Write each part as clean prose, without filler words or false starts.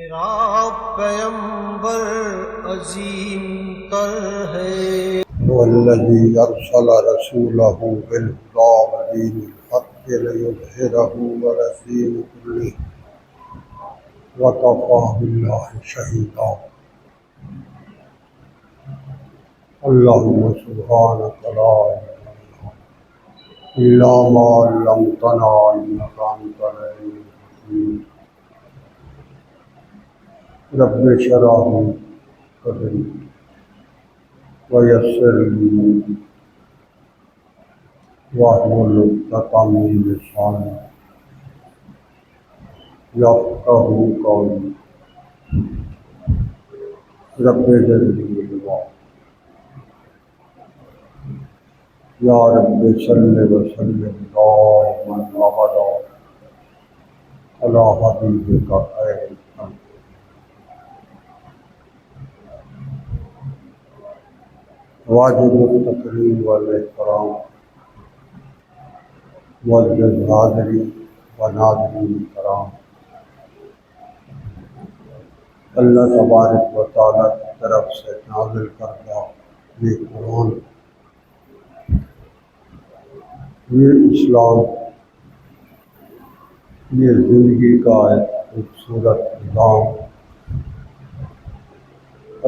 میرا پیمبر عظیم تر ہے، والذی ارسل رسولہ بالہدی ودین الحق لیظہرہ علی الدین کلہ وکفی باللہ شہیدا۔ اللہم سبحانک لا علم لنا الا ما علمتنا انک انت العلیم الحکیم۔ رب اشرح لی صدری ویسر لی امری واحلل عقدۃ من لسانی یفقہوا قولی۔ رب زدنی علما۔ یا رب صل وسلم دائما ابدا علی حبیبک خیر الخلق۔ واجب التکریم والاحترام معزز حاضرین و ناظرین کرام، اللہ تبارک و تعالیٰ کی طرف سے نازل کردہ یہ قرآن، یہ اسلام، یہ زندگی کا ایک خوبصورت نظام،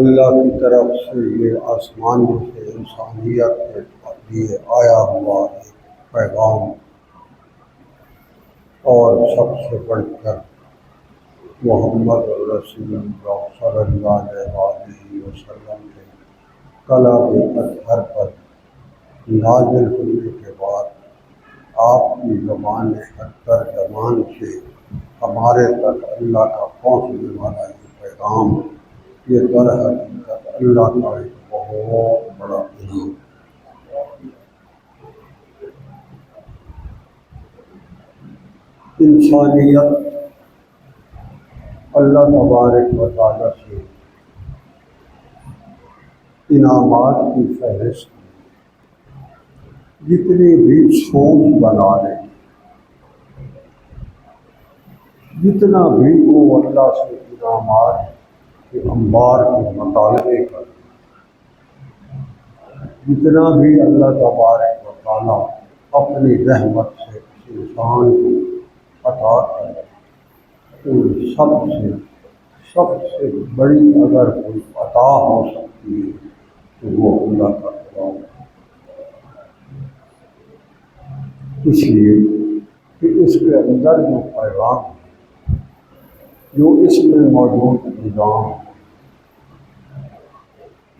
اللہ کی طرف سے یہ آسمانوں سے انسانیت کے لیے آیا ہوا ایک پیغام، اور سب سے بڑھ کر محمد رسول اللہ صلی اللہ علیہ وسلم کے کلام اطہر پر نازل ہونے کے بعد آپ کی زبان ترجمان سے ہمارے تک اللہ کا پہنچنے والا یہ پیغام، یہ در حقیقت اللہ کا ایک بہت بڑا انعام۔ انسانیت اللہ تبارک و تعالیٰ سے انعامات کی فہرست، جتنی بھی سوچ بنا لیں، جتنا بھی وہ اللہ سے انعامات کے انبار کے مطالبے کریں، جتنا بھی اللہ تبارک و تعالیٰ اپنی رحمت سے اس انسان کو عطا کرے، ان سب سے بڑی اگر کوئی عطا ہو سکتی ہے تو وہ اللہ کا کلام ہے۔ اس لیے کہ اس کے اندر جو پیغام ہے، جو اس میں موجود نظام ہے،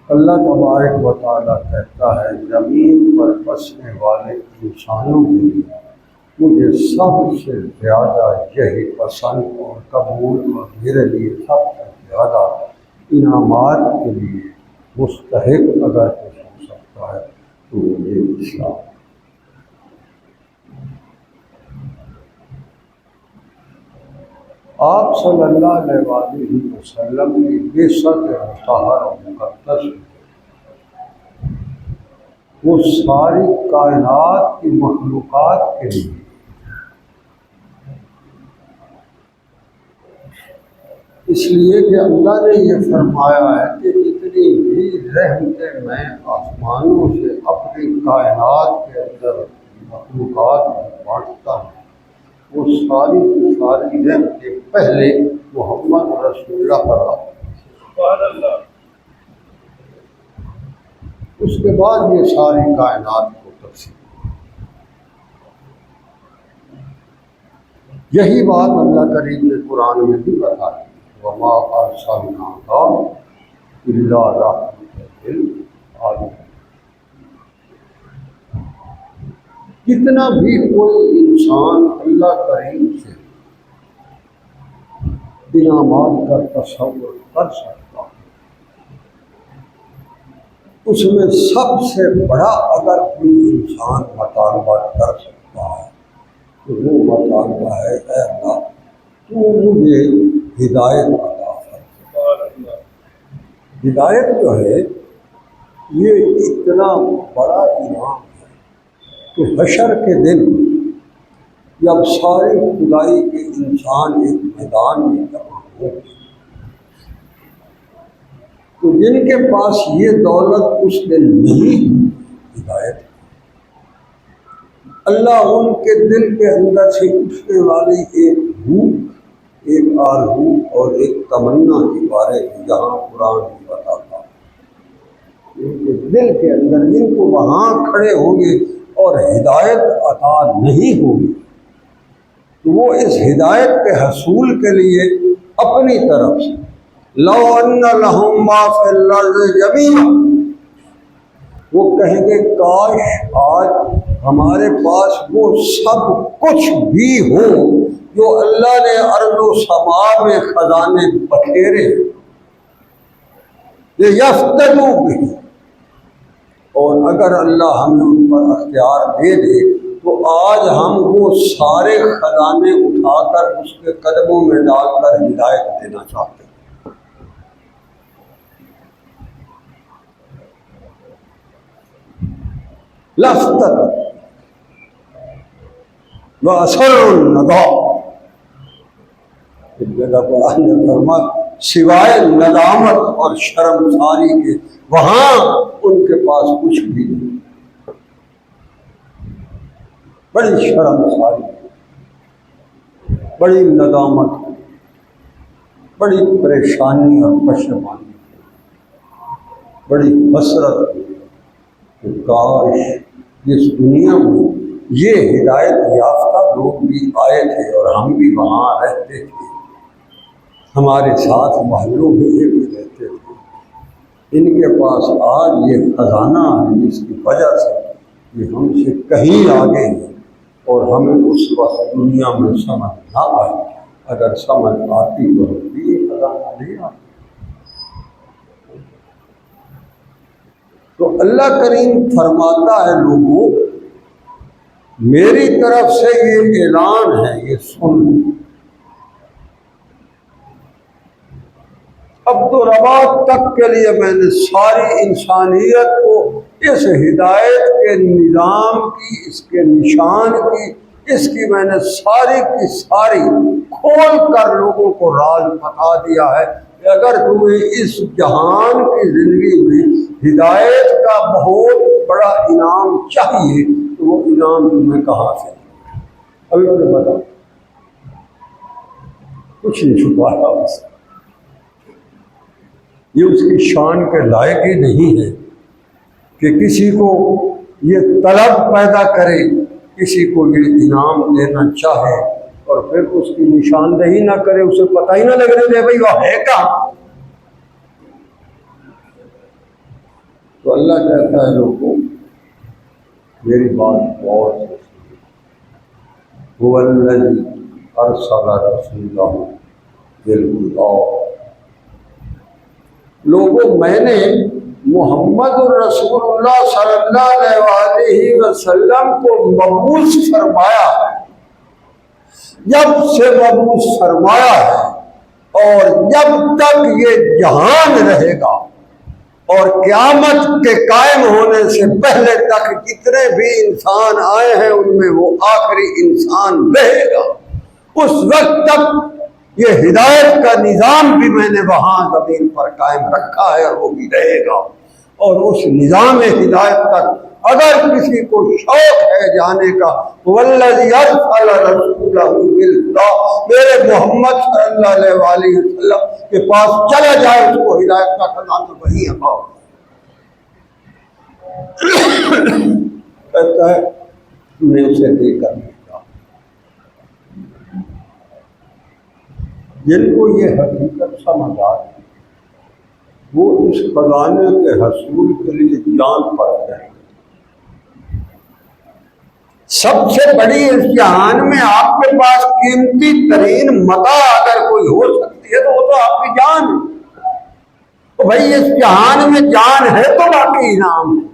اللہ تبارک و تعالیٰ کہتا ہے زمین پر بسنے والے انسانوں کے لیے مجھے سب سے زیادہ یہی پسند اور قبول، اور میرے لیے سب سے زیادہ انعامات کے لیے مستحق اگر کچھ ہو سکتا ہے تو وہ یہ اسلام۔ آپ صلی اللہ علیہ وآلہ وسلم کی بعثت مطہر و مقدس، وہ ساری کائنات کی مخلوقات کے لیے، اس لیے کہ اللہ نے یہ فرمایا ہے کہ جتنی بھی رحمتیں میں آسمانوں سے اپنی کائنات کے اندر مخلوقات میں بانٹتا ہوں، وہ ساری کی ساری رحمتیں پہلے محمد رسول اللہ پر آتی ہیں، اس کے بعد یہ ساری کائنات کو تقسیم۔ یہی بات اللہ کریم نے قرآن میں بھی بتائی، وما ارسلناک الا رحمۃ للعالمین۔ کتنا بھی کوئی انسان اللہ کریم سے انعامات کا تصور کر سکتا ہے، اس میں سب سے بڑا اگر کوئی انسان مطالبہ کر سکتا ہے تو وہ مطالبہ ہے اے اللہ تو مجھے ہدایت عطا فرما۔ ہدایت جو ہے یہ اتنا بڑا انعام ہے کہ حشر کے دن جب سارے خدائی کے انسان ایک میدان میں جمع ہو تو جن کے پاس یہ دولت اس نے نہیں ہدایت، اللہ ان کے دل کے اندر سے اٹھنے والی ایک بھوک، ایک آرزو اور ایک تمنا کے بارے میں جہاں قرآن بتاتا ان کے دل کے اندر، جن کو وہاں کھڑے ہوں گے اور ہدایت عطا نہیں ہوگی تو وہ اس ہدایت کے حصول کے لیے اپنی طرف سے لو ان لہم ما فی الارض جمیعا، وہ کہیں گے کاش آج ہمارے پاس وہ سب کچھ بھی ہو جو اللہ نے ارض و سما میں خزانے بکھیرے یہ یفتدوا بہ، اور اگر اللہ ہمیں ان پر اختیار دے دے تو آج ہم وہ سارے خزانے اٹھا کر اس کے قدموں میں ڈال کر ہدایت دینا چاہتے ہیں۔ لفتر وَأَسَرُّ النَّدَامَ، ایک جگہ قرآن نے فرمایا سوائے ندامت اور شرمساری کے وہاں ان کے پاس کچھ بھی نہیں، بڑی شرمساری، بڑی ندامت، بڑی پریشانی اور پشیمانی، بڑی حسرت کہ کاش اس دنیا میں یہ ہدایت یافتہ لوگ بھی آئے تھے اور ہم بھی وہاں رہتے تھے، ہمارے ساتھ محلوں میں یہ بھی رہتے تھے، ان کے پاس آج یہ خزانہ ہے جس کی وجہ سے یہ ہم سے کہیں آگے ہیں اور ہمیں اس وقت دنیا میں سمجھ نہ آئی، اگر سمجھ آتی تو ہم بھی یہ خزانہ نہیں آتا۔ تو اللہ کریم فرماتا ہے لوگوں میری طرف سے یہ اعلان ہے، یہ سن لو، عبدالربات تک کے لیے میں نے ساری انسانیت کو اس ہدایت کے نظام کی، اس کے نشان کی، اس کی میں نے ساری کی ساری کھول کر لوگوں کو راز بتا دیا ہے کہ اگر تمہیں اس جہان کی زندگی میں ہدایت کا بہت بڑا انعام چاہیے تو وہ انعام تمہیں کہاں سے؟ ابھی مجھے بتا، کچھ نہیں چھپایا اس سے، یہ اس کی شان کے لائق ہی نہیں ہے کہ کسی کو یہ طلب پیدا کرے، کسی کو یہ انعام دینا چاہے اور پھر اس کی نشاندہی نہ کرے، اسے پتہ ہی نہ لگنے دے بھائی وہ ہے کہاں۔ تو اللہ کہتا ہے لوگوں میری بات غور سے سنو، هو الذی ارسل رسولہ بالہدی، لوگوں میں نے محمد الرسول اللہ صلی اللہ علیہ وسلم کو مبعوث فرمایا ہے، جب سے مبعوث فرمایا ہے اور جب تک یہ جہان رہے گا اور قیامت کے قائم ہونے سے پہلے تک جتنے بھی انسان آئے ہیں ان میں وہ آخری انسان رہے گا، اس وقت تک یہ ہدایت کا نظام بھی میں نے وہاں زمین پر قائم رکھا ہے اور وہ بھی رہے گا، اور اس نظام ہدایت تک اگر کسی کو شوق ہے جانے کا، والذی ارسل رسولہ بالہدی، میرے محمد صلی اللہ علیہ وسلم کے پاس چلا جائے، اس کو ہدایت کا خزانہ وہی ہے۔ کہتا ہے میں اسے دے کر دیتا، جن کو یہ حقیقت سمجھ آئی وہ اس خزانے کے حصول کے لیے جان پڑتے ہیں۔ سب سے بڑی اس جہان میں آپ کے پاس قیمتی ترین متاع اگر کوئی ہو سکتی ہے تو وہ تو آپ کی جان ہے، تو بھائی اس جہان میں جان ہے تو باقی انعام ہے۔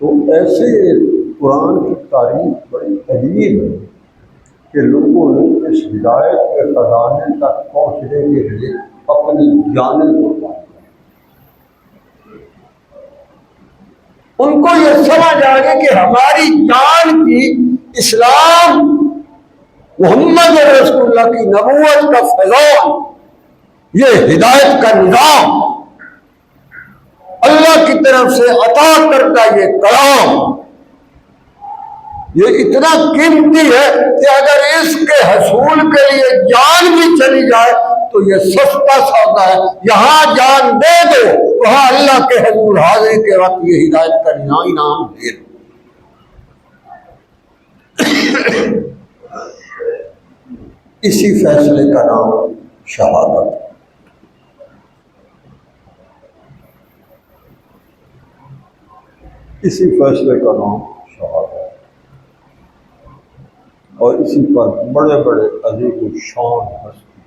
تو ایسے قرآن کی تاریخ بڑی عجیب ہے کہ لوگوں نے اس ہدایت کے خزانے تک پہنچنے کے لیے اپنی جانیں قربان کی۔ ان کو یہ سمجھ آ گئی کہ ہماری جان کی اسلام محمد رسول اللہ کی نبوت کا فیضان، یہ ہدایت کا نظام، اللہ کی طرف سے عطا کرتا یہ کلام، یہ اتنا قیمتی ہے کہ اگر اس کے حصول کے لیے جان بھی چلی جائے تو یہ سستا سودا ہے۔ یہاں جان دے دو، وہاں اللہ کے حضور حاضر کے وقت یہ ہدایت کا انعام دے دو۔ اسی فیصلے کا نام شہادت ہے۔ اسی فیصلے کا نام شہادت ہے، اور اسی پر بڑے بڑے عظیم الشان ہستی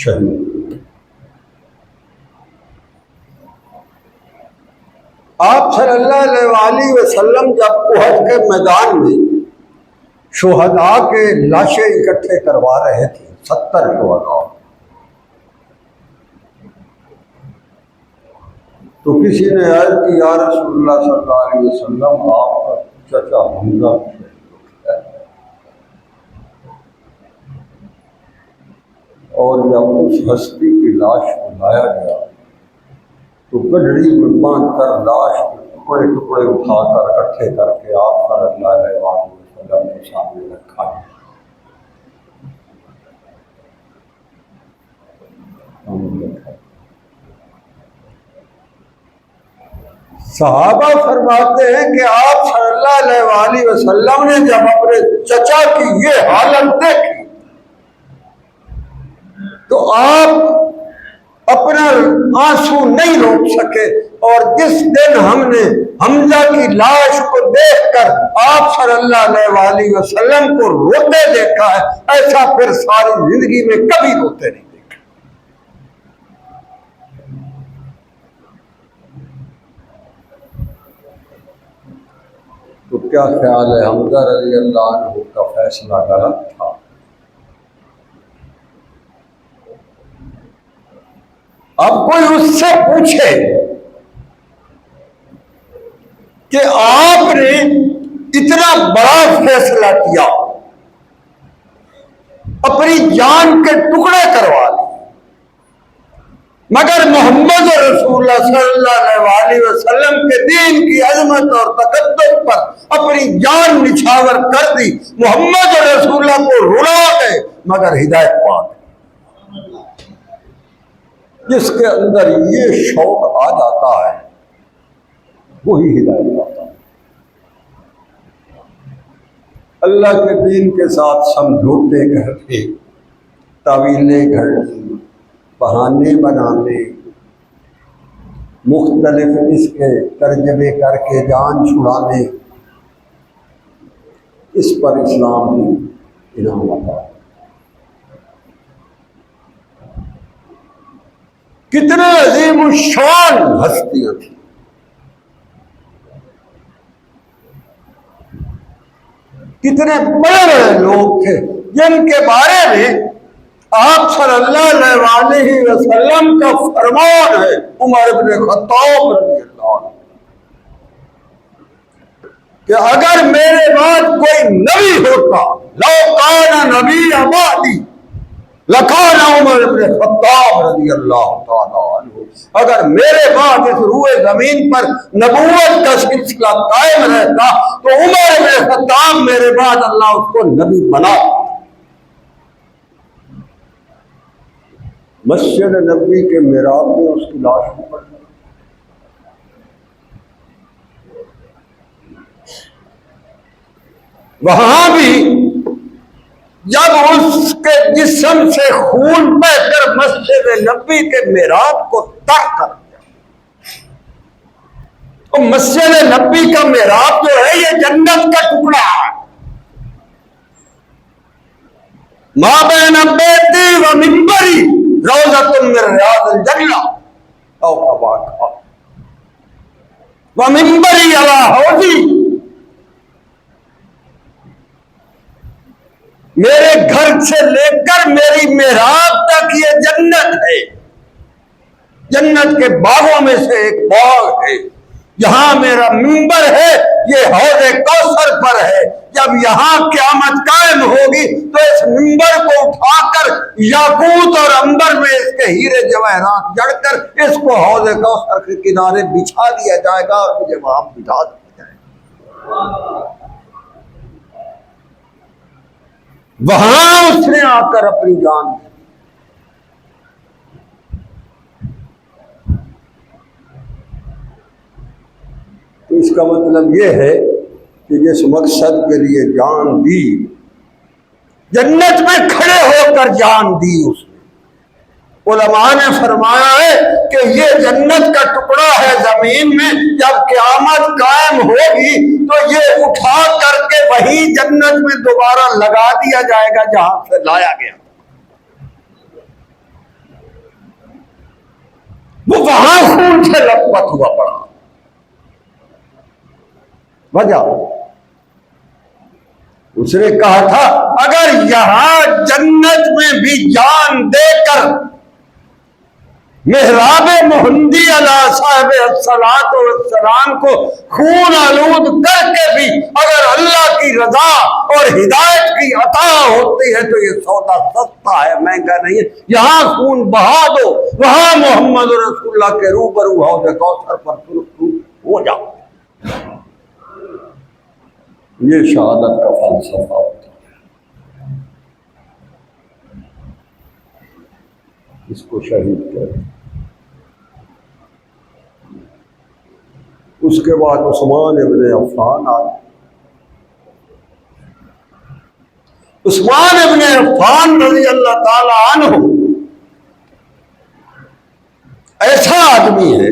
شہید۔ آپ صلی اللہ علیہ وسلم جب احد کے میدان میں شہداء کے لاشیں اکٹھے کروا رہے تھے، 70 شہداء، تو کسی نے عرض کی یا رسول اللہ صلی اللہ علیہ وسلم، آپ کا چچا حمزہ ہے، اور جب اس ہستی کی لاش کو لایا گیا تو گڈھڑی میں باندھ کر لاش کے ٹکڑے ٹکڑے اٹھا کر اکٹھے کر کے آپ صلی اللہ علیہ وسلم کے سامنے رکھا۔ صحابہ فرماتے ہیں کہ آپ صلی اللہ علیہ وسلم نے جب اپنے چچا کی یہ حالت دیکھی تو آپ اپنا آنسو نہیں روک سکے، اور جس دن ہم نے حمزہ کی لاش کو دیکھ کر آپ صلی اللہ علیہ وسلم کو روتے دیکھا ہے، ایسا پھر ساری زندگی میں کبھی روتے نہیں دیکھا۔ تو کیا خیال ہے، حمزہ رضی اللہ عنہ کا فیصلہ غلط تھا؟ اب کوئی اس سے پوچھے کہ آپ نے اتنا بڑا فیصلہ کیا، اپنی جان کے ٹکڑے کروا لیے، مگر محمد رسول اللہ صلی اللہ علیہ وسلم کے دین کی عظمت اور تقدس پر اپنی جان نچھاور کر دی، محمد رسول اللہ کو رلا گئے مگر ہدایت پا گئے۔ جس کے اندر یہ شوق آ جاتا ہے وہی ہدایت پاتا ہے۔ اللہ کے دین کے ساتھ سمجھوتے کر کے، تعویلیں گھڑنے، بہانے بنانے، مختلف اس کے ترجمے کر کے جان چھڑانے، اس پر اسلام نے انعام عطا ہے۔ کتنے عظیم الشان ہستیاں تھیں، کتنے بڑے بڑے لوگ تھے جن کے بارے میں آپ صلی اللہ علیہ وسلم کا فرمان ہے۔ عمر بن خطاب رضی اللہ عنہ کہ اگر میرے بعد کوئی نبی ہوتا، لو کان نبی بعدی لکان عمر بن خطاب رضی اللہ تعالی عنہ، اگر میرے بعد اس روئے زمین پر نبوت کا سلسلہ قائم رہتا تو عمر بن خطاب میرے بعد اللہ اس کو نبی بنا۔ مسجد نبوی کے محراب میں اس کی لاش پڑ گئی۔ وہاں بھی جب اس کے جسم سے خون بہ کر مسجد نبوی کے محراب کو تر کر دیا، تو مسجد نبوی کا محراب جو ہے یہ جنت کا ٹکڑا ہے۔ ما بین بیتی و منبری روضۃ من ریاض الجنہ او کما قال و منبری علی حوضی، میرے گھر سے لے کر میری محراب تک یہ جنت ہے، جنت کے باغوں میں سے ایک باغ ہے، جہاں میرا منبر ہے یہ حوض کوثر پر ہے۔ جب یہاں قیامت قائم ہوگی تو اس منبر کو اٹھا کر یاقوت اور عنبر میں اس کے ہیرے جواہرات جڑ کر اس کو حوض کوثر کے کنارے بچھا دیا جائے گا اور مجھے وہاں بٹھا دیا جائے گا۔ وہاں اس نے آ کر اپنی جان دی۔ تو اس کا مطلب یہ ہے کہ جس مقصد کے لیے جان دی، جنت میں کھڑے ہو کر جان دی اس نے۔ علماء نے فرمایا ہے کہ یہ جنت کا ٹکڑا ہے زمین میں، جب قیامت قائم ہوگی تو یہ اٹھا کر کے وہی جنت میں دوبارہ لگا دیا جائے گا جہاں سے لایا گیا۔ وہ وہاں خون سے لت پت ہوا پڑا۔ وجہ اس نے کہا تھا اگر یہاں جنت میں بھی جان دے کر محراب محمدی علیہ صاحب الصلاۃ والسلام کو خون آلود کر کے بھی اگر اللہ کی رضا اور ہدایت کی عطا ہوتی ہے تو یہ سودا سستا ہے، مہنگا نہیں ہے۔ یہاں خون بہا دو، وہاں محمد رسول اللہ کے روبرو حوض کوثر پر سرخرو ہو جاؤ۔ یہ شہادت کا فلسفہ ہوتا ہے، اس کو شہید کہتے ہیں۔ اس کے بعد عثمان ابن عفان آئے۔ عثمان ابن عفان رضی اللہ تعالی عنہ ایسا آدمی ہے،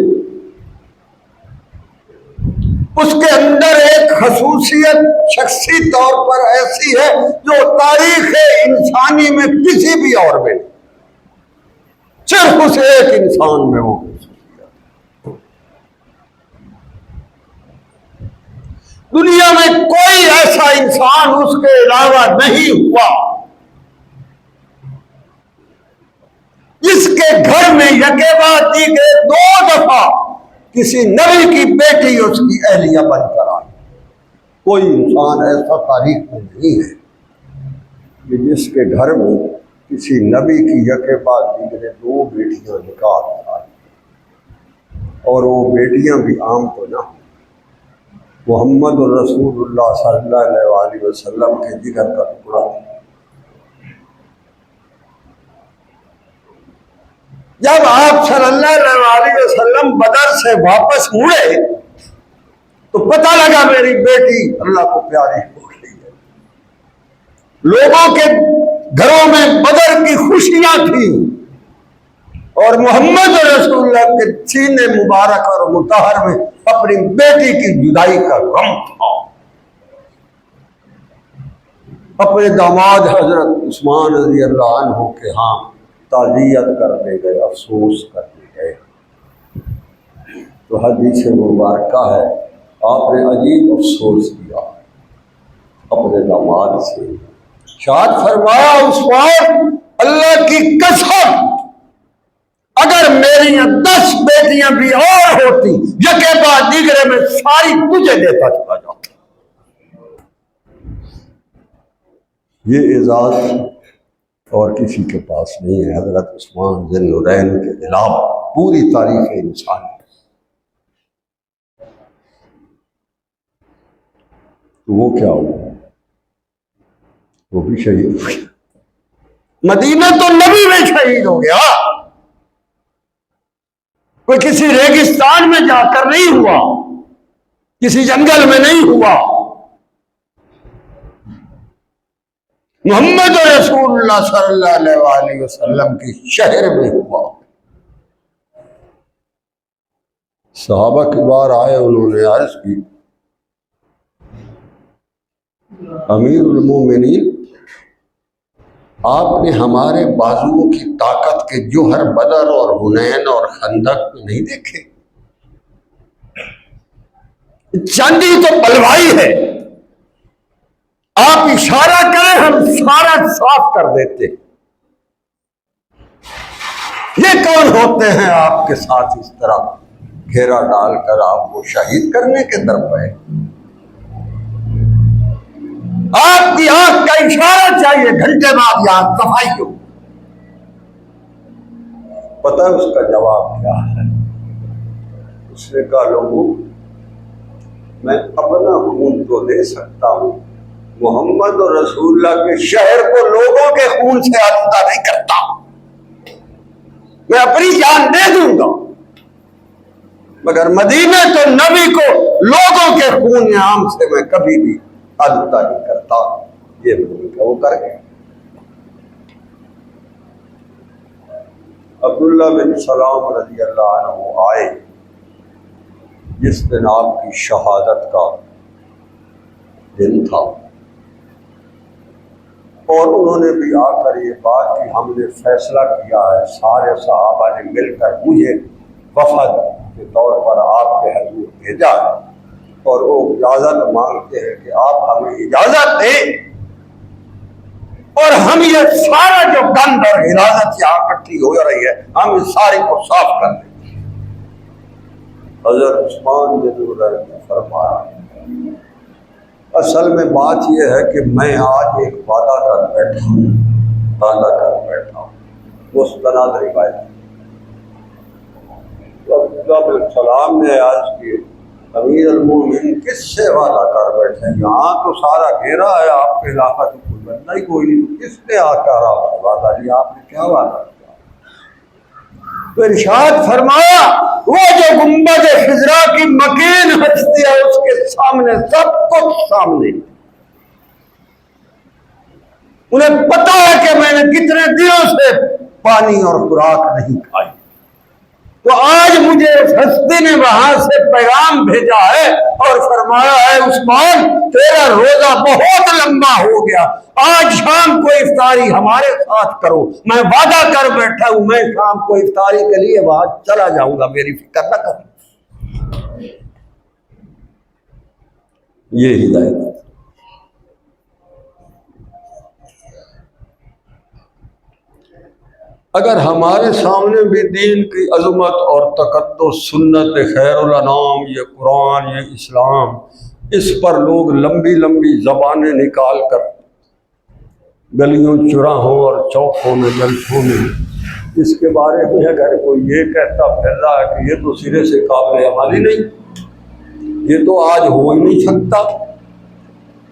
اس کے اندر ایک خصوصیت شخصی طور پر ایسی ہے جو تاریخ انسانی میں کسی بھی اور میں نہیں، صرف اس ایک انسان میں وہ خصوصیت۔ دنیا میں کوئی ایسا انسان اس کے علاوہ نہیں ہوا جس کے گھر میں یکے بعد دیگر 2 دفعہ کسی نبی کی بیٹی اس کی اہلیہ بن کر آئی۔ کوئی انسان ایسا تاریخ میں نہیں ہے کہ جس کے گھر میں کسی نبی کی یکے بعد دیگر 2 بیٹیاں نکاح آئی، اور وہ بیٹیاں بھی عام تو نہ ہوں۔ محمد رسول اللہ صلی اللہ علیہ وسلم کے جگر کا ٹکڑا۔ جب آپ صلی اللہ علیہ وسلم بدر سے واپس مڑے تو پتہ لگا میری بیٹی اللہ کو پیاری ہو گئی ہے۔ لوگوں کے گھروں میں بدر کی خوشیاں تھیں اور محمد رسول اللہ کے سینے مبارک اور مطہر میں اپنی بیٹی کی جدائی کا غم تھا۔ اپنے داماد حضرت عثمان رضی اللہ عنہ کے ہاں تعزیت کرنے گئے، افسوس کرنے گئے، تو حدیث مبارکہ ہے آپ نے عجیب افسوس کیا اپنے داماد سے۔ شاد فرمایا عثمان اللہ کی قسم اگر میری 10 بیٹیاں بھی اور ہوتی یکے بعد دیگرے میں ساری تجھے دیتا چلا جاتا۔ یہ اعزاز اور کسی کے پاس نہیں ہے حضرت عثمان ذی النورین کے علاوہ پوری تاریخ انسان۔ تو وہ کیا ہوا؟ وہ بھی شہید ہو گیا۔ مدینہ تو نبی میں شہید ہو گیا، کوئی کسی ریگستان میں جا کر نہیں ہوا، کسی جنگل میں نہیں ہوا، محمد رسول اللہ صلی اللہ علیہ وسلم کی شہر میں ہوا۔ صحابہ کی بار آئے، انہوں نے عرض کی امیر المومنین آپ نے ہمارے بازوؤں کی طاقت کے جوہر بدر اور حنین اور خندق میں نہیں دیکھے؟ چاندی تو بلوائی ہے، آپ اشارہ کریں ہم سارا صاف کر دیتے۔ یہ کون ہوتے ہیں آپ کے ساتھ اس طرح گھیرا ڈال کر آپ کو شہید کرنے کے در پہ؟ آپ کی آنکھ کا اشارہ چاہیے، گھنٹے بعد یہاں صفائی ہو۔ پتہ ہے اس کا جواب کیا ہے؟ اس نے کہا لوگوں میں اپنا خون تو دے سکتا ہوں، محمد اور رسول اللہ کے شہر کو لوگوں کے خون سے آلودہ نہیں کرتا، میں اپنی جان دے دوں گا، مگر مدینہ تو نبی کو لوگوں کے خون عام سے میں کبھی بھی آلودہ نہیں کرتا۔ یہ وہ کر گئے۔ عبداللہ بن سلام رضی اللہ عنہ آئے جس دن آپ کی شہادت کا دن تھا، اور انہوں نے بھی آ کر یہ بات کہ ہم نے فیصلہ کیا ہے، سارے صحابہ نے مل کر مجھے وفد کے طور پر آپ کے حضور بھیجا ہے، اور وہ اجازت مانگتے ہیں کہ آپ ہمیں اجازت دیں اور ہم یہ سارا جو گند اور غلاظت یہاں اکٹھی ہو رہی ہے ہم اس سارے کو صاف کر دیں۔ حضرت عثمان بن عفان نے فرمایا اصل میں بات یہ ہے کہ میں آج ایک وعدہ کر بیٹھا ہوں، مستند روایت۔ عبداللہ بن سلام نے عرض کی امیر المومنین کس سے وعدہ کر بیٹھے؟ یہاں تو سارا گھیرا ہے، آپ کے علاقہ تو کوئی بندہ ہی کوئی نہیں، کس نے آ کر آپ سے وعدہ لیا؟ آپ نے کیا وعدہ کیا؟ تو ارشاد فرمایا وہ جو گنبد خضرا کی مکین ہستی ہے اس کے سامنے سب کچھ سامنے، انہیں پتا ہے کہ میں نے کتنے دنوں سے پانی اور خوراک نہیں کھائی، تو آج مجھے اس ہستی نے وہاں سے پیغام بھیجا ہے اور فرمایا ہے عثمان تیرا روزہ بہت لمبا ہو گیا، آج شام کو افطاری ہمارے ساتھ کرو، میں وعدہ کر بیٹھا ہوں میں شام کو افطاری کے لیے وہاں چلا جاؤں گا، میری فکر نہ کرو۔ یہ ہدایت۔ اگر ہمارے سامنے بھی دین کی عظمت اور تقدس، سنت خیر الانام، یہ قرآن، یہ اسلام، اس پر لوگ لمبی لمبی زبانیں نکال کر گلیوں چراہوں اور چوکوں میں جلسوں میں اس کے بارے میں اگر کوئی یہ کہتا پھر رہا ہے کہ یہ تو سرے سے قابل عملی نہیں، یہ تو آج ہو ہی نہیں سکتا،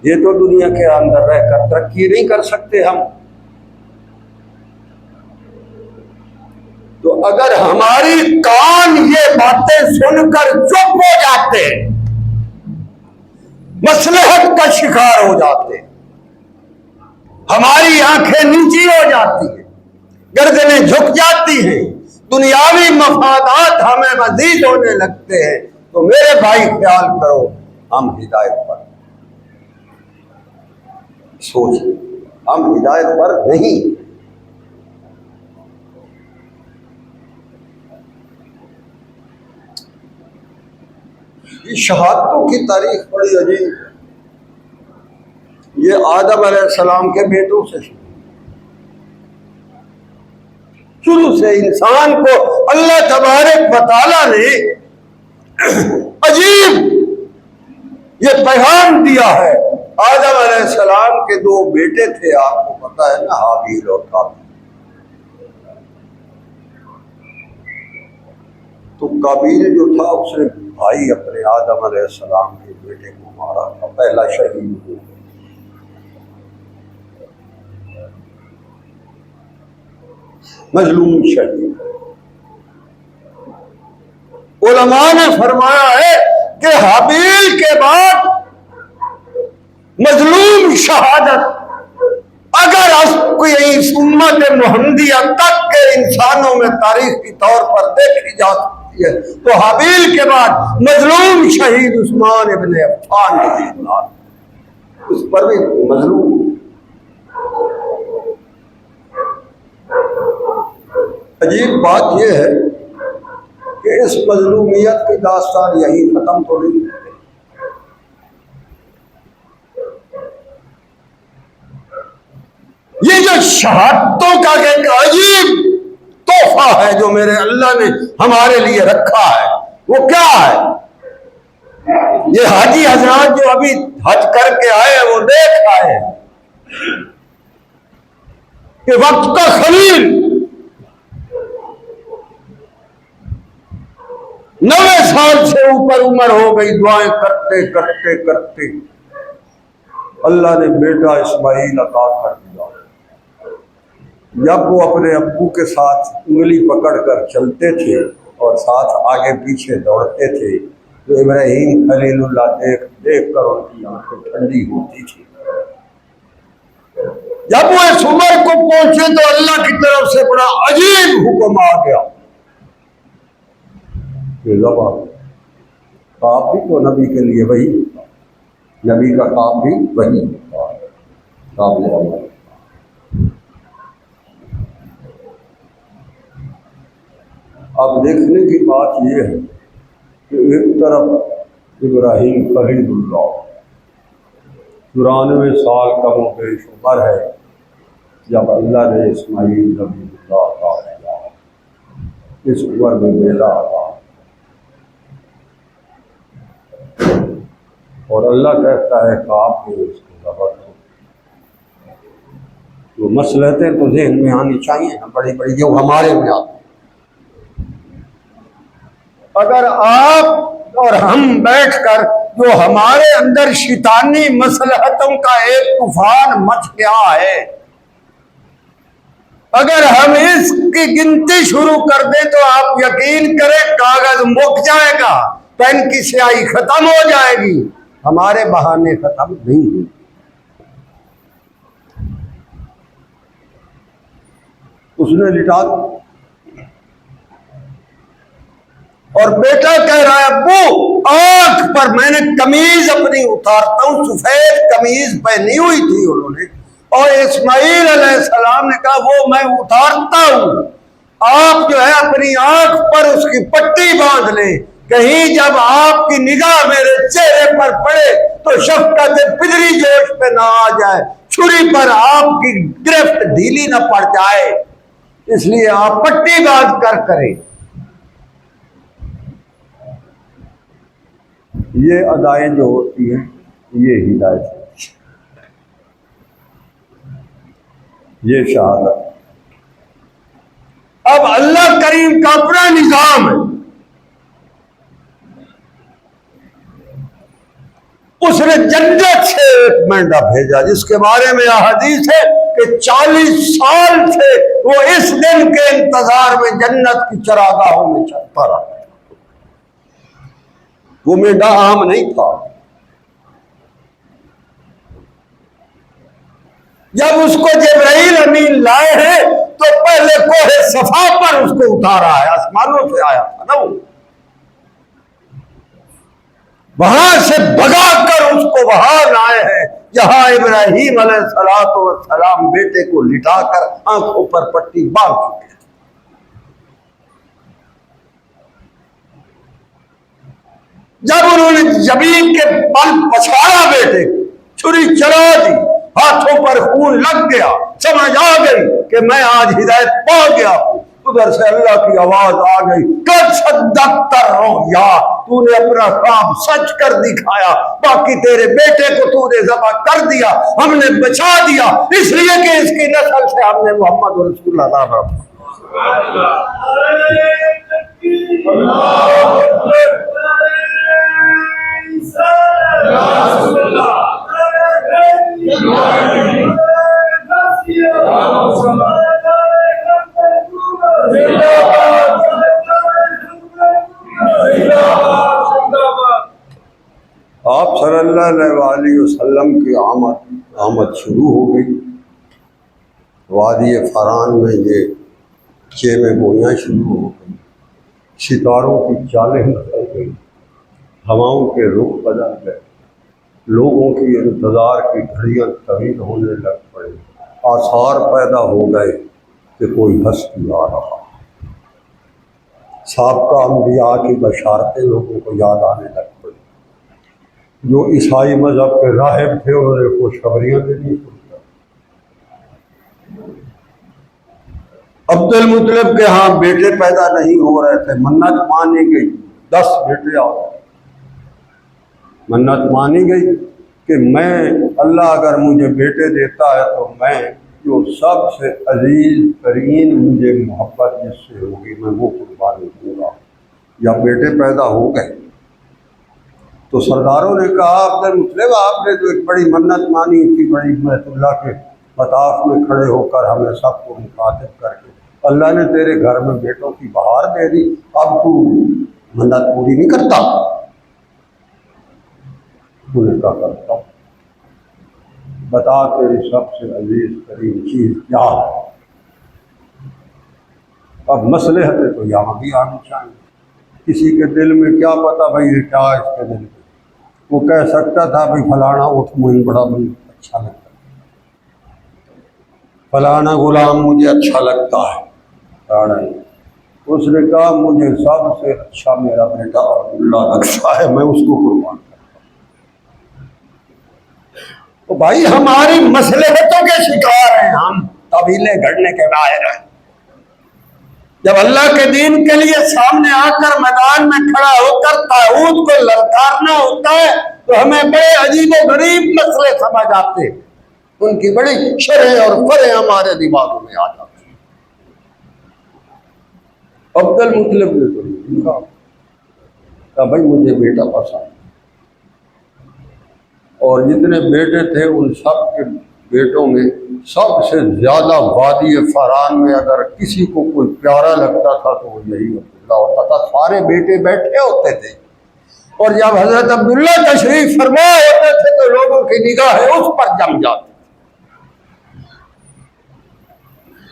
یہ تو دنیا کے اندر رہ کر ترقی نہیں کر سکتے ہم، تو اگر ہماری کان یہ باتیں سن کر چپ ہو جاتے، مصلحت کا شکار ہو جاتے، ہماری آنکھیں نیچی ہو جاتی ہیں، گردنیں جھک جاتی ہیں، دنیاوی مفادات ہمیں مزید ہونے لگتے ہیں، تو میرے بھائی خیال کرو ہم ہدایت پر سوچ، ہم ہدایت پر نہیں۔ یہ شہادتوں کی تاریخ بڑی عجیب ہے، یہ آدم علیہ السلام کے بیٹوں سے شروع سے انسان کو اللہ تبارک و تعالیٰ نے عجیب یہ پیغام دیا ہے۔ آدم علیہ السلام کے دو بیٹے تھے، آپ کو پتا ہے نا، حابیل اور قابیل۔ تو قابیل جو تھا اس نے بھائی اپنے آدم علیہ السلام کے بیٹے کو مارا تھا، پہلا شہید ہوا۔ مظلوم شہید۔ علماء نے فرمایا ہے کہ حابیل کے بعد مظلوم شہادت اگر کوئی امت محمدیہ تک کے انسانوں میں تاریخ کی طور پر دیکھی جا سکتی ہے تو حابیل کے بعد مظلوم شہید عثمان ابن عفان رضی اللہ عنہ، اس پر بھی مظلوم۔ عجیب بات یہ ہے کہ اس مظلومیت کی داستان یہی ختم تو نہیں ہے، یہ جو شہادتوں کا ایک عجیب تحفہ ہے جو میرے اللہ نے ہمارے لیے رکھا ہے وہ کیا ہے؟ یہ حاجی حضرات جو ابھی حج کر کے آئے وہ دیکھ آئے کہ وقت کا خلیل 90 سال سے اوپر عمر ہو گئی، دعائیں کرتے کرتے کرتے اللہ نے بیٹا اسماعیل عطا کر دیا۔ جب وہ اپنے ابو کے ساتھ انگلی پکڑ کر چلتے تھے اور ساتھ آگے پیچھے دوڑتے تھے تو ابراہیم خلیل اللہ دیکھ دیکھ کر ان کی آنکھیں ٹھنڈی ہوتی تھی۔ جب وہ اس عمر کو پہنچے تو اللہ کی طرف سے بڑا عجیب حکم آ گیا کہ خواب بھی تو نبی کے لیے وہی ہوتا، نبی کا خواب بھی وہی ہوتا ہے، قابل عمل۔ اب دیکھنے کی بات یہ ہے کہ ایک طرف ابراہیم خلیل اللہ 94 سال کم و بیش عمر ہے جب اللہ نے اسماعیل نبی اللہ عطا کیا، اس عمر میں بیٹا عطا، اور اللہ کہتا ہے خواب میں اس کو ذبح کرو۔ وہ مصلحتیں تو ذہن میں آنی چاہیے نا، بڑی بڑی جو ہمارے میں آتی۔ اگر آپ اور ہم بیٹھ کر جو ہمارے اندر شیطانی مصلحتوں کا ایک طوفان مچ گیا ہے، اگر ہم اس کی گنتی شروع کر دیں تو آپ یقین کریں کاغذ مک جائے گا، پین کی سیاہی ختم ہو جائے گی، ہمارے بہانے ختم نہیں ہوئے۔ اس نے لٹا دیا اور بیٹا کہہ رہا ہے ابو آنکھ پر، میں نے قمیض اپنی اتارتا ہوں، سفید قمیض پہنی ہوئی تھی انہوں نے، اور اسماعیل علیہ السلام نے کہا وہ میں اتارتا ہوں، آپ جو ہے اپنی آنکھ پر اس کی پٹی باندھ لیں، کہیں جب آپ کی نگاہ میرے چہرے پر پڑے تو شفقت پدری جوش پہ نہ آ جائے، چھری پر آپ کی گرفت ڈھیلی نہ پڑ جائے، اس لیے آپ پٹی باندھ کر کریں۔ یہ ادائیں جو ہوتی ہیں یہ ہدایت ہے، یہ شہادت۔ اب اللہ کریم کا اپنا نظام ہے، اس نے جنت سے ایک مینڈا بھیجا جس کے بارے میں احادیث ہے کہ 40 سال سے وہ اس دن کے انتظار میں جنت کی چراگاہوں میں چلتا رہا۔ وہ مینڈا عام نہیں تھا۔ جب اس کو جبرائیل امین لائے ہیں تو پہلے کوہ صفا پر اس کو اتارا ہے، آسمانوں سے آیا تھا نا، وہاں سے بھگا کر اس کو وہاں لائے ہیں جہاں ابراہیم علیہ السلام بیٹے کو لٹا کر آنکھوں پر پٹی باندھ چکے۔ جب انہوں نے زمین کے بل پچھاڑا بیٹے کو، چھری چلا دی، ہاتھوں پر خون لگ گیا، سمجھ آ گئی کہ میں آج ہدایت پا گیا ہوں، ادھر سے اللہ کی آواز آ گئی قد صدقت الرؤیا، تو نے اپنا خواب سچ کر دکھایا، باقی تیرے بیٹے کو تو نے ذبح کر دیا، ہم نے بچا دیا، اس لیے کہ اس کی نسل سے ہم نے محمد رسول اللہ۔ آپ صلی اللہ علیہ وسلم کی آمد شروع ہو گئی، وادی فران میں یہ خیمے بویاں شروع ہو گئی، ستاروں کی چالیں بدل گئی، ہواؤں کے رخ بدل گئے، لوگوں کی انتظار کی گھڑیاں طویل ہونے لگ پڑی، آثار پیدا ہو گئے کہ کوئی ہستی آ رہا، سابقہ انبیاء کی بشارتیں لوگوں کو یاد آنے لگ پڑی، جو عیسائی مذہب کے راہب تھے انہوں نے خوشخبریاں دینی شروع کر۔ عبد المطلب کے ہاں بیٹے پیدا نہیں ہو رہے تھے، منت مانی گئی، 10 بیٹے آ گئے، منت مانی گئی کہ میں اللہ اگر مجھے بیٹے دیتا ہے تو میں جو سب سے عزیز ترین مجھے محبت جس سے ہوگی میں وہ قربانی دوں گا، یا بیٹے پیدا ہو گئے۔ تو سرداروں نے کہا عبد المطلب آپ نے جو ایک بڑی منت مانی تھی، بڑی بیت اللہ کے مطاف میں کھڑے ہو کر ہمیں سب کو مخاطب کر کے، اللہ نے تیرے گھر میں بیٹوں کی بہار دے دی، اب تو منت پوری نہیں کرتا؟ انہوں نے کہا کرتا ہوں، بتا تیری سب سے عزیز ترین چیز کیا ہے؟ اب مصلحت تو یہاں بھی آنی چاہیے، کسی کے دل میں کیا پتا بھائی یہ کیا ہے اس کے دل میں، وہ کہہ سکتا تھا بھائی فلانا اٹھ مجھے بڑا اچھا لگتا ہے، فلانا غلام مجھے اچھا لگتا ہے، اس نے کہا مجھے سب سے اچھا میرا بیٹا عبداللہ لگتا ہے، میں اس کو قربان کرتا ہوں۔ تو بھائی ہماری مصلحتوں کے شکار ہیں، ہم طویلے گھڑنے کے باہر ہیں۔ جب اللہ کے دین کے لیے سامنے آ کر میدان میں کھڑا ہو کر طاغوت کو للکارنا ہوتا ہے تو ہمیں بڑے عجیب و غریب مسئلے سمجھ آتے ہیں، ان کی بڑی شرح اور فرع ہمارے دماغوں میں آ جاتی ہیں۔ عبد المطلب نے تو نہیں کہا بھائی مجھے بیٹا پسند، اور جتنے بیٹے تھے ان سب کے بیٹوں میں سب سے زیادہ وادی فران میں اگر کسی کو کوئی پیارا لگتا تھا تو وہ یہی عبداللہ ہوتا تھا۔ سارے بیٹے بیٹھے ہوتے تھے، اور جب حضرت عبداللہ تشریف فرما ہوتے تھے تو لوگوں کی نگاہیں اس پر جم جاتی۔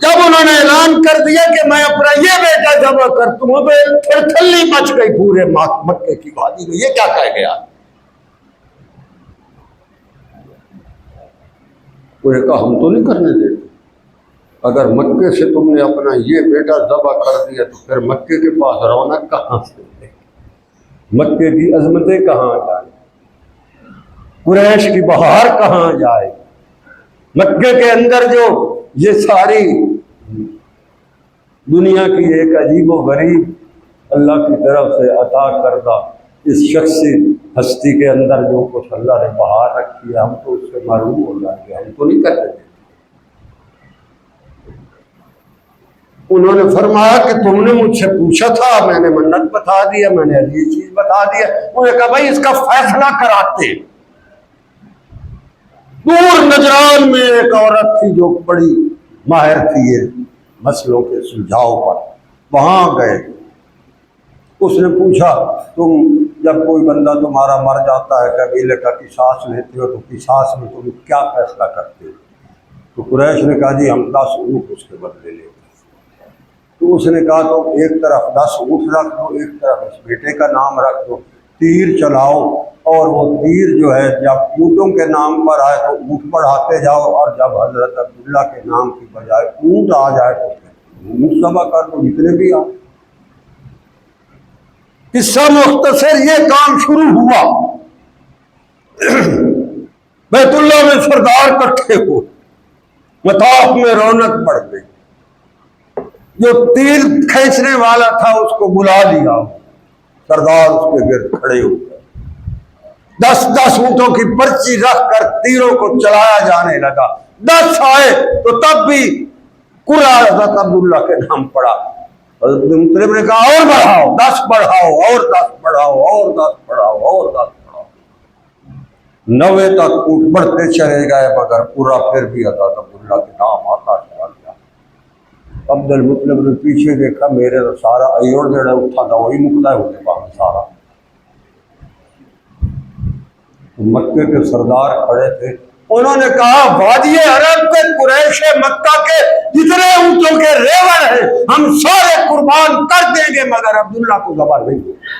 جب انہوں نے اعلان کر دیا کہ میں اپنا یہ بیٹا ذبح کرتا ہوں تو پھر تھلی مچ گئی پورے مکے کی وادی میں، یہ کیا کہہ گیا؟ وہ نے کہا ہم تو نہیں کرنے دیتے، اگر مکے سے تم نے اپنا یہ بیٹا ذبح کر دیا تو پھر مکے کے پاس رونق کہاں سے ملے، مکے کی عظمتیں کہاں جائیں، قریش کی بہار کہاں جائے، مکے کے اندر جو یہ ساری دنیا کی ایک عجیب و غریب اللہ کی طرف سے عطا کردہ اس شخصی ہستی کے اندر جو کچھ اللہ نے بہار رکھی ہے، ہم تو اس سے محروم ہو جائیں گے، ہم تو نہیں کرتے تھے۔ انہوں نے فرمایا کہ تم نے مجھ سے پوچھا تھا، میں نے منت بتا دیا، میں نے عزیز چیز بتا دیا۔ انہوں نے کہا بھائی اس کا فیصلہ کراتے۔ دور نجران میں ایک عورت تھی جو بڑی ماہر تھی یہ مسئلوں کے سلجھاؤ پر، وہاں گئے، اس نے پوچھا تم جب کوئی بندہ تمہارا مر جاتا ہے قبیلے کا قصاص لیتے ہو تو قصاص میں تم کیا فیصلہ کرتے ہو؟ تو قریش نے کہا جی ہم 10 اونٹ اس کے بدلے لیں گے۔ تو اس نے کہا تو ایک طرف 10 اونٹ رکھ دو، ایک طرف اس بیٹے کا نام رکھ دو، تیر چلاؤ، اور وہ تیر جو ہے جب اونٹوں کے نام پر آئے تو اونٹ بڑھاتے جاؤ، اور جب حضرت عبداللہ کے نام کی بجائے اونٹ آ جائے تو اونٹ ذبح کر دو، جتنے بھی آئے۔ قصہ مختصر، یہ کام شروع ہوا، بیت اللہ میں سردار اکٹھے ہوئے، مطاف میں رونق بڑھ گئی، جو تیر کھینچنے والا تھا اس کو بلا لیا، سردار اس کے گرد کھڑے ہو گئے، 10 اونٹوں کی پرچی رکھ کر تیروں کو چلایا جانے لگا۔ 10 آئے تو تب بھی قرہ حضرت عبداللہ کے نام پڑا۔ حضرت مطلب نے کہا اور بڑھاؤ، 10 بڑھاؤ، اور 10 بڑھاؤ، اور 10 بڑھاؤ، اور 10 بڑھاؤ، 90 تک اونٹ بڑھتے چلے گئے، مگر پورا پھر بھی حضرت عبداللہ کے نام آتا چلا گیا۔ عبد المطلب نے پیچھے دیکھا، میرے تو سارا ایوڑ جڑے اٹھا تھا وہی مکتا ہے ہوتے باقی سارا۔ مکے کے سردار کھڑے تھے، انہوں نے کہا وادی عرب کے قریش مکہ کے جتنے اونٹوں کے ریوڑ ہیں ہم سارے قربان کر دیں گے، مگر عبداللہ کو ذبح نہیں دیں گے۔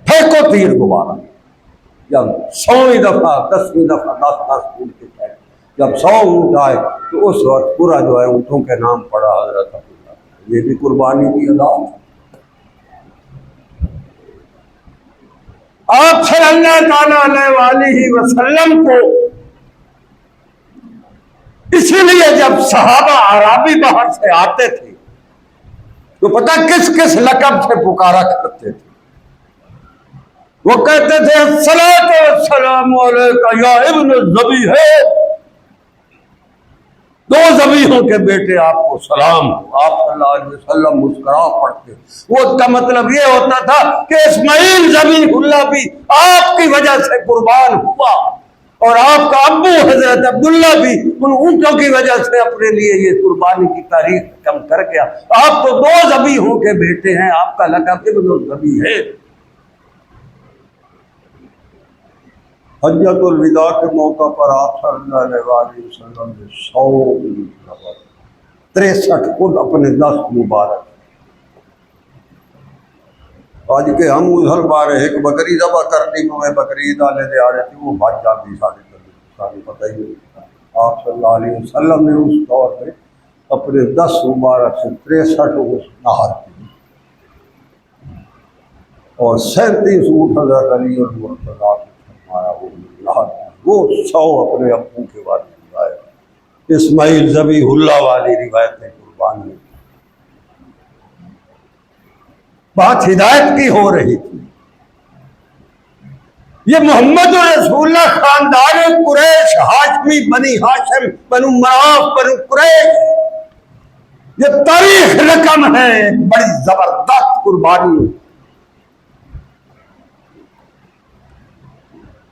پھینکو تیر دوبارہ، جب 100ویں دفعہ 10ویں دفعہ 10 اونٹ کے پھینک، جب 100 اونٹ آئے تو اس وقت پورا جو ہے اونٹوں کے نام پڑا حضرت عبداللہ۔ یہ بھی قربانی کی ادا۔ آپ صلی اللہ علیہ وسلم کو اسی لیے جب صحابہ عربی باہر سے آتے تھے تو پتہ کس کس لقب سے پکارا کرتے تھے؟ وہ کہتے تھے الصلاۃ والسلام علیک یا ابن الذبیح، دو ذبیحوں کے بیٹے آپ کو سلام ہو۔ آپ صلی اللہ علیہ وسلم مسکرا پڑتے، وہ اس کا مطلب یہ ہوتا تھا کہ اسماعیل ذبیح اللہ بھی آپ کی وجہ سے قربان ہوا، اور آپ کا ابو حضرت عبداللہ بھی ان اونٹوں کی وجہ سے اپنے لیے یہ قربانی کی تاریخ کم کر گیا۔ آپ تو دو ذبیحوں کے بیٹے ہیں، آپ کا لقب ابن الذبیح ہے۔ حجۃ الوداع کے موقع پر آپ صلی اللہ علیہ وسلم نے 63 خود اپنے 10 مبارک، آج کے ہم ادھر بارے ایک بکری ذبح کرنی کو میں بکری ڈالے دے آ رہے تھے، وہ بھاگ جاتی سارے پتہ ہی نہیں۔ آپ صلی اللہ علیہ وسلم نے اس دور میں اپنے 10 مبارک سے 63 نہار کی، اور 37 اونٹ حضرت علی اور مرتضیٰ وہ 100 اپنے ابو کے بعد روایت اسماعیل ذبیح اللہ والی روایتیں قربانی۔ بات ہدایت کی ہو رہی تھی۔ یہ محمد رسول اللہ خاندان قریش، ہاشمی، بنی ہاشم، بنو مناف، بنو قریش، یہ تاریخ رقم ہے، ایک بڑی زبردست قربانی۔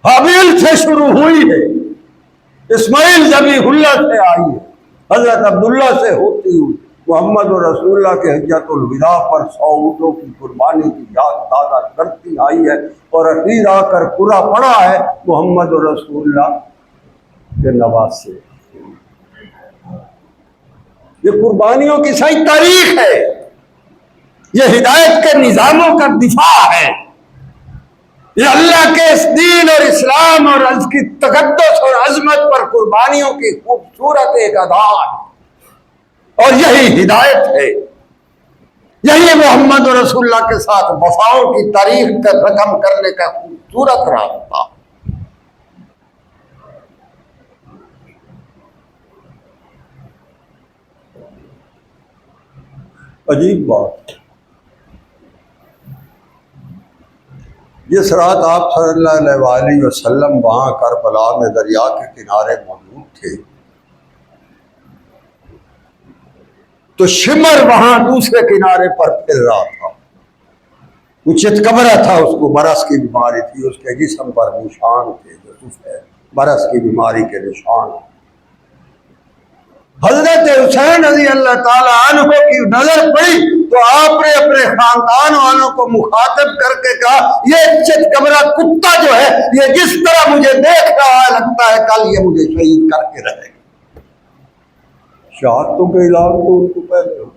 حابیل سے شروع ہوئی ہے، اسماعیل ذبیح اللہ سے آئی ہے، حضرت عبداللہ سے ہوتی ہوئی محمد رسول اللہ کے حجۃ الوداع پر 100 اونٹوں کی قربانی کی یاد تازہ کرتی آئی ہے، اور اخیر آ کر پورا پڑا ہے محمد رسول اللہ کے نواز سے۔ یہ قربانیوں کی صحیح تاریخ ہے، یہ ہدایت کے نظاموں کا دفاع ہے، یہ اللہ کے اس دین اور اسلام اور اس کی تقدس اور عظمت پر قربانیوں کی خوبصورت ایک ادا، اور یہی ہدایت ہے، یہی محمد رسول اللہ کے ساتھ وفاؤں کی تاریخ کا رقم کرنے کا خوبصورت راستہ۔ عجیب بات، جس رات آپ صلی اللہ علیہ وسلم وہاں کربلا میں دریا کے کنارے موجود تھے، تو شمر وہاں دوسرے کنارے پر پھر رہا تھا، وہ چتکبرا تھا، اس کو برس کی بیماری تھی، اس کے جسم پر نشان تھے جو برس کی بیماری کے نشان۔ حضرت حسین رضی اللہ تعالی عنہ کی نظر پڑی تو آپ نے اپنے خاندان والوں کو مخاطب کر کے کہا، یہ چتکبرا کتا جو ہے، یہ جس طرح مجھے دیکھ رہا ہے لگتا ہے کل یہ مجھے شہید کر کے رہے گا۔ شہادتوں کے اعلان تو ان کو پہلے ہو،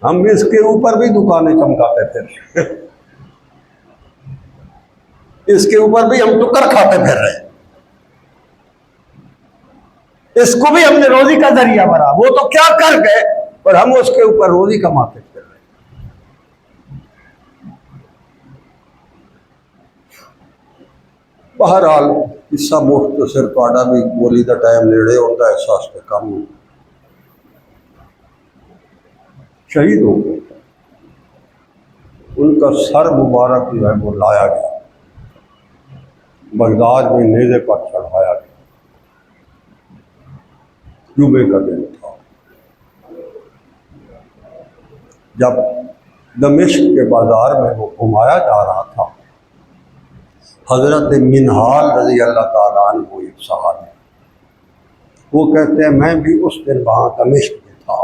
ہم اس کے اوپر بھی دکانیں چمکاتے تھے، اس کے اوپر بھی ہم ٹکر کھاتے پھر رہے، اس کو بھی ہم نے روزی کا ذریعہ بنا، وہ تو کیا کر گئے پر ہم اس کے اوپر روزی کماتے پھر رہے۔ بہرحال قصہ مختصر پاڑا بھی بولی دا ٹائم نیڑے ہوتا ہے، احساس پہ کم شہید ہو گئے۔ ان کا سر مبارک جو ہے وہ لایا گیا، بغداد میں نیزے پر چڑھایا گیا، جمعے کا دن تھا۔ جب دمشق کے بازار میں وہ گھمایا جا رہا تھا، حضرت منہال رضی اللہ تعالیٰ عنہ ایک صحابی، وہ کہتے ہیں میں بھی اس دن وہاں دمشق میں تھا۔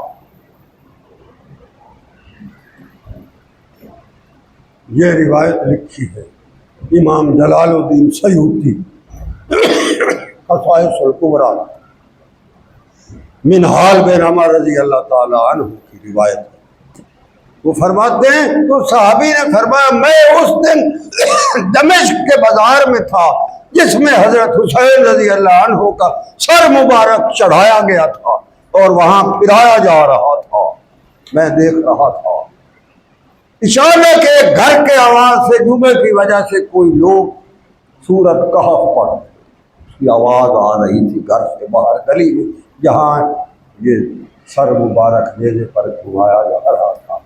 یہ روایت لکھی ہے امام جلال الدین سیوطی خصائص الکبریٰ، منہال بن عمر رضی اللہ تعالیٰ عنہ کی روایت ہے۔ وہ فرماتے ہیں تو صحابی نے فرمایا میں اس دن دمشق کے بازار میں تھا جس میں حضرت حسین رضی اللہ عنہ کا سر مبارک چڑھایا گیا تھا اور وہاں پھرایا جا رہا تھا، میں دیکھ رہا تھا۔ اچانک ایک گھر کے آواز سے، جمعے کی وجہ سے کوئی لوگ سورت کہف پڑھ، اس کی آواز آ رہی تھی گھر سے باہر گلی میں جہاں یہ سر مبارک نیزے پر گھمایا جا رہا تھا۔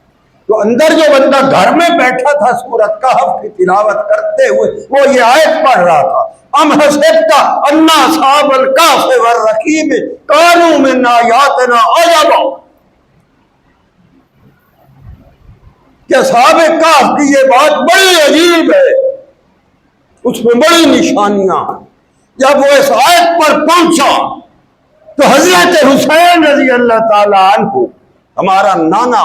تو اندر جو بندہ گھر میں بیٹھا تھا سورۃ کہف کی تلاوت کرتے ہوئے وہ یہ آیت پڑھ رہا تھا، ام حسبت ان اصحاب الکہف والرقیم کانوا من آیاتنا عجبا، کہ اصحاب کہف کی یہ بات بڑی عجیب ہے، اس میں بڑی نشانیاں ہیں۔ جب وہ اس آیت پر پہنچا تو حضرت حسین رضی اللہ تعالی عنہ، ہمارا نانا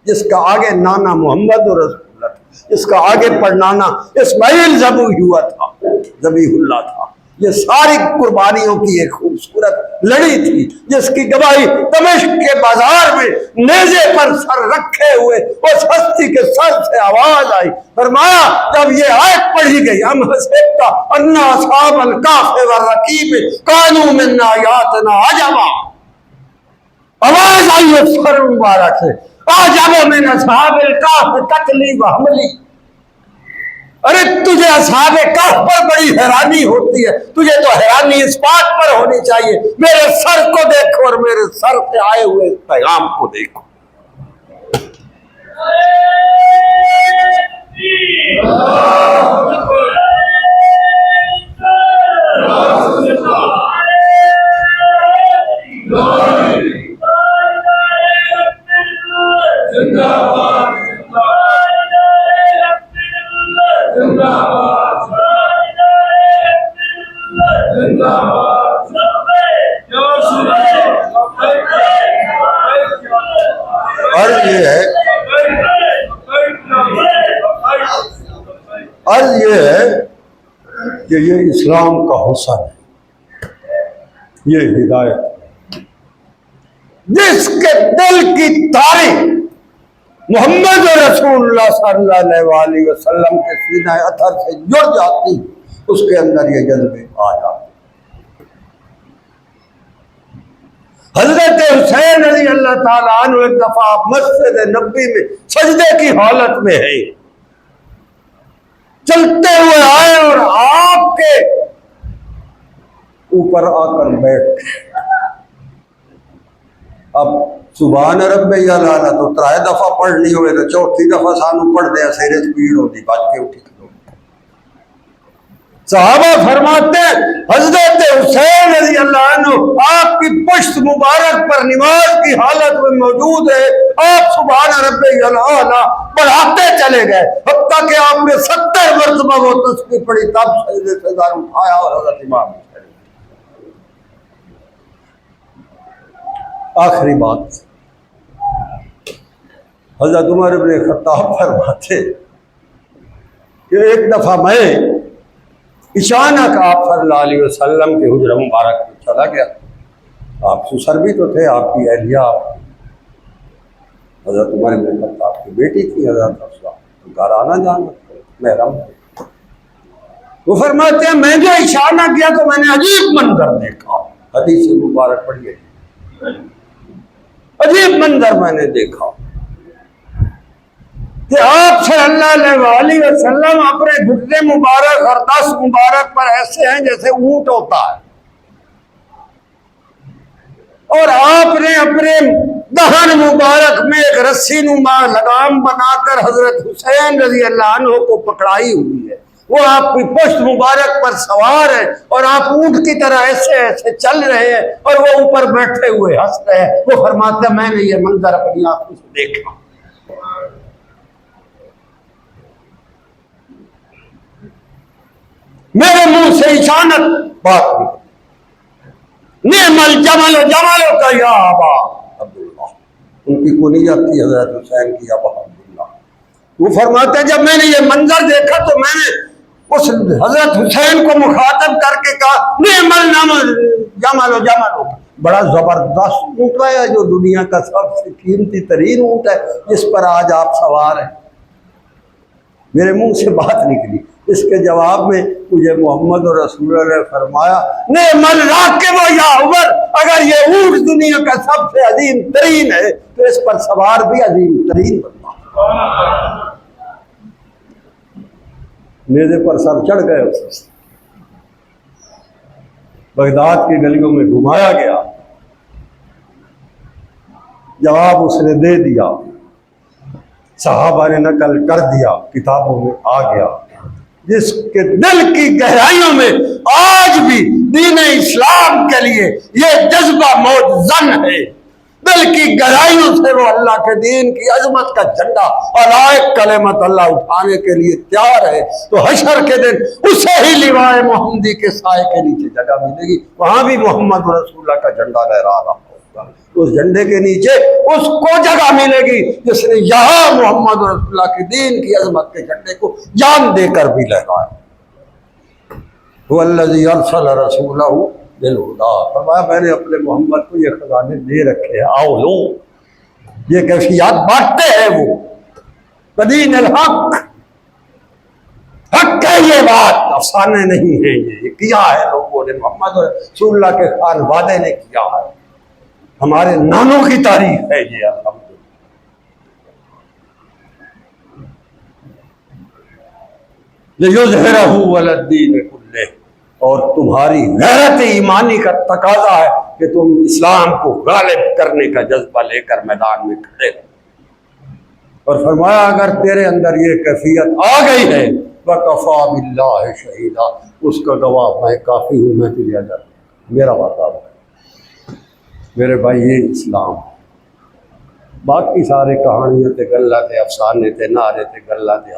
جس کا آگے نانا محمد رسول اللہ تھا، جس کا آگے پر نانا اسماعیل ذبیح اللہ تھا، یہ ساری قربانیوں کی ایک خوبصورت لڑی تھی جس کی گواہی دمشق کے بازار میں نیزے پر سر رکھے ہوئے اس ہستی کے سر سے آواز آئی، فرمایا جب یہ آیت پڑھی گئی ام حسبت ان اصحاب الکہف والرقیم کانوا من آیاتنا عجبا، آواز آئی ہے سر مبارک سے، عجب من اصحاب الکہف قتلی و حملی، ارے تجھے اصحاب کہف پر بڑی حیرانی ہوتی ہے، تجھے تو حیرانی اس بات پر ہونی چاہیے میرے سر کو دیکھو اور میرے سر پہ آئے ہوئے اس پیغام کو دیکھو۔ عرض یہ ہے کہ یہ اسلام کا حسن ہے، یہ ہدایت، جس کے دل کی تاریخ محمد رسول اللہ صلی اللہ علیہ وسلم کے سینہ اطہر سے جڑ جاتی، اس کے اندر یہ جذبے آ جاتے۔ حضرت حسین رضی اللہ تعالیٰ عنہ ایک دفعہ مسجد نبوی میں سجدے کی حالت میں ہے، چلتے ہوئے آئے اور آپ کے اوپر آ کر بیٹھ گئے۔ اب سبحان رب یعلا تو ترائے دفعہ پڑھنی ہوئے تو چوتھی دفعہ سانو پڑھ دیا سیرے سپیڑ ہوتی بچ کے اٹھی۔ صحابہ فرماتے ہیں حضرت حسین رضی اللہ عنہ آپ کی پشت مبارک پر نماز کی حالت میں موجود ہے، آپ سبحان رب یعلا پڑھاتے چلے گئے حتیٰ کہ آپ نے 70 مرتبہ وہ تسبیح پڑھی، تب سجدے سے سر اٹھایا اور حضرت امام آخری بات حضرت عمر بن خطاب فرماتے کہ ایک دفعہ میں اچانک آپ صلی اللہ علیہ وسلم کے حجرہ مبارک میں چلا گیا، آپ سسر بھی تو تھے، آپ کی اہلیہ حضرت عمر بن خطاب کی بیٹی تھی حضرت حفصہ، گھر آنا جانا محرم تھے۔ وہ فرماتے ہیں میں جو اچانک گیا تو میں نے عجیب منظر دیکھا، حدیث مبارک پڑھیے، عجیب منظر میں نے دیکھا کہ آپ صلی اللہ علیہ وسلم اپنے گھٹنے مبارک اور دست مبارک پر ایسے ہیں جیسے اونٹ ہوتا ہے، اور آپ نے اپنے دہن مبارک میں ایک رسی نما لگام بنا کر حضرت حسین رضی اللہ عنہ کو پکڑائی ہوئی ہے، وہ آپ کی پشت مبارک پر سوار ہے اور آپ اونٹ کی طرح ایسے ایسے چل رہے ہیں اور وہ اوپر بیٹھے ہوئے ہنس رہے ہیں۔ وہ فرماتے ہیں میں نے یہ منظر اپنی آنکھوں سے دیکھا، میرے منہ سے اچانک بات نکلی، نعم الجمل جمل کا یا ابا عبداللہ، ان کی کنیت تھی حضرت حسین کی ابا عبداللہ۔ وہ فرماتے ہیں جب میں نے یہ منظر دیکھا تو میں نے اس حضرت حسین کو مخاطب کر کے کہا نعم الجمل جمل، بڑا زبردست اونٹ ہے جو دنیا کا سب سے قیمتی ترین اونٹ ہے جس پر آج آپ سوار ہیں۔ میرے منہ سے بات نکلی، اس کے جواب میں مجھے محمد رسول اللہ نے فرمایا نعم الراکب یا عمر، اگر یہ اونٹ دنیا کا سب سے عظیم ترین ہے تو اس پر سوار بھی عظیم ترین بننا۔ نیزے پر سر چڑھ گئے، اسے بغداد کی گلیوں میں گھمایا گیا، جواب اس نے دے دیا، صحابہ نے نقل کر دیا، کتابوں میں آ گیا، جس کے دل کی گہرائیوں میں آج بھی دین اسلام کے لیے یہ جذبہ موجزن ہے، دل کی گہرائیوں سے وہ اللہ کے دین کی عظمت کا جھنڈا اور ایک کلمت اللہ اٹھانے کے لیے تیار ہے، تو حشر کے دن اسے ہی لوائے محمدی کے سائے کے نیچے جگہ ملے گی، وہاں بھی محمد رسول اللہ کا جھنڈا لہرا رہا ہوگا، اس جھنڈے کے نیچے اس کو جگہ ملے گی جس نے یہاں محمد رسول اللہ کے دین کی عظمت کے جھنڈے کو جان دے کر بھی لہرایا۔ وَالَّذِي أَرْسَلَ رَسُولَهُ بِالْهُدَىٰ، فرمایا میں نے اپنے محمد کو یہ خزانے دے رکھے ہیں، آؤ لو، یہ کیفیات بانٹتے ہیں وہ بدین الحق، حق ہے یہ بات، افسانے نہیں ہے، یہ کیا ہے لوگوں نے، محمد رسول اللہ کے خانوادے نے کیا ہے، ہمارے نانوں کی تاریخ ہے یہ، الحمدللہ۔ لِيُظْهِرَهُ عَلَى الدِّينِ كُلِّهِ، اور تمہاری غیرت ایمانی کا تقاضا ہے کہ تم اسلام کو غالب کرنے کا جذبہ لے کر میدان میں کھڑے ہو، اور فرمایا اگر تیرے اندر یہ کیفیت آ گئی ہے وَكَفَىٰ بِاللَّهِ شَهِيدًا، اس کا گواہ میں کافی ہوں، میں تجھے اجر میرا وعدہ ہے۔ میرے بھائی یہ اسلام، باقی سارے کہانیاں تھے، گلہ تھے، افسانے تھے، نعرے تھے، گلہ تھے،